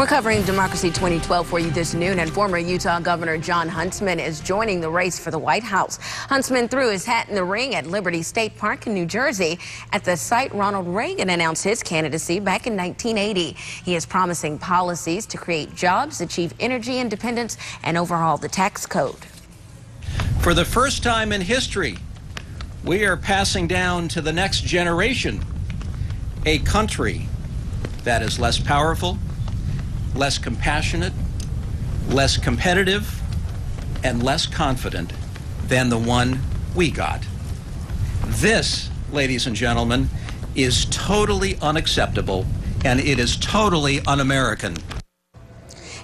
We're covering Democracy 2012 for you this noon, and former Utah Governor Jon Huntsman is joining the race for the White House. Huntsman threw his hat in the ring at Liberty State Park in New Jersey. At the site, Ronald Reagan announced his candidacy back in 1980. He is promising policies to create jobs, achieve energy independence, and overhaul the tax code. For the first time in history, we are passing down to the next generation a country that is less powerful, less compassionate, less competitive, and less confident than the one we got. This, ladies and gentlemen, is totally unacceptable, and it is totally un-American.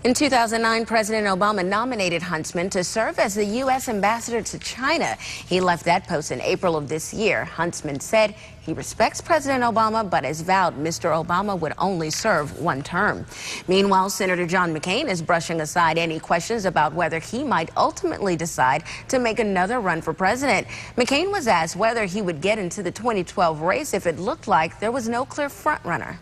In 2009, President Obama nominated Huntsman to serve as the U.S. ambassador to China. He left that post in April of this year. Huntsman said he respects President Obama, but has vowed Mr. Obama would only serve one term. Meanwhile, Senator John McCain is brushing aside any questions about whether he might ultimately decide to make another run for president. McCain was asked whether he would get into the 2012 race if it looked like there was no clear frontrunner.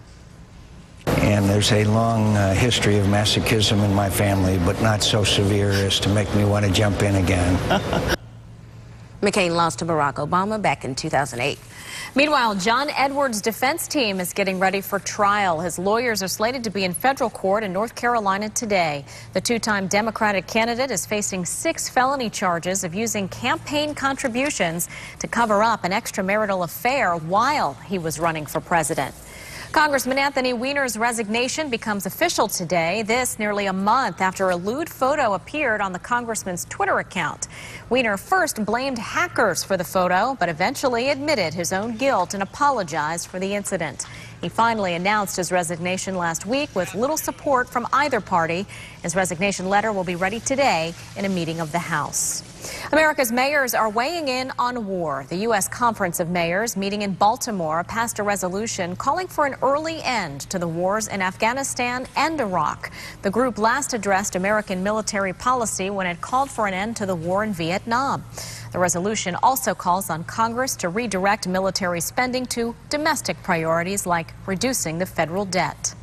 And there's a long history of masochism in my family, but not so severe as to make me want to jump in again. McCain lost to Barack Obama back in 2008. Meanwhile, John Edwards' defense team is getting ready for trial. His lawyers are slated to be in federal court in North Carolina today. The two-time Democratic candidate is facing 6 felony charges of using campaign contributions to cover up an extramarital affair while he was running for president. Congressman Anthony Weiner's resignation becomes official today, this nearly a month after a lewd photo appeared on the congressman's Twitter account. Weiner first blamed hackers for the photo, but eventually admitted his own guilt and apologized for the incident. He finally announced his resignation last week with little support from either party. His resignation letter will be ready today in a meeting of the House. America's mayors are weighing in on war. The U.S. Conference of Mayors, meeting in Baltimore, passed a resolution calling for an early end to the wars in Afghanistan and Iraq. The group last addressed American military policy when it called for an end to the war in Vietnam. The resolution also calls on Congress to redirect military spending to domestic priorities like reducing the federal debt.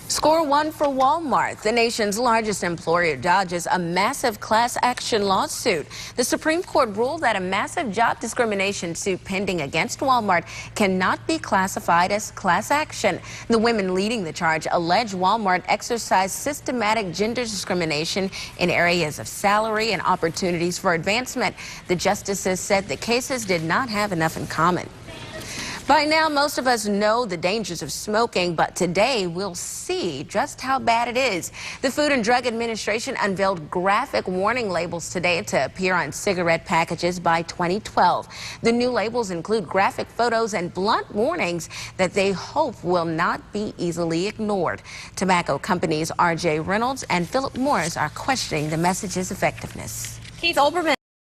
Score one for Walmart. The nation's largest employer dodges a massive class action lawsuit. The Supreme Court ruled that a massive job discrimination suit pending against Walmart cannot be classified as class action. The women leading the charge allege Walmart exercised systematic gender discrimination in areas of salary and opportunities for advancement. The justices said the cases did not have enough in common. By now, most of us know the dangers of smoking, but today we'll see just how bad it is. The Food and Drug Administration unveiled graphic warning labels today to appear on cigarette packages by 2012. The new labels include graphic photos and blunt warnings that they hope will not be easily ignored. Tobacco companies R.J. Reynolds and Philip Morris are questioning the message's effectiveness. Keith Olbermann.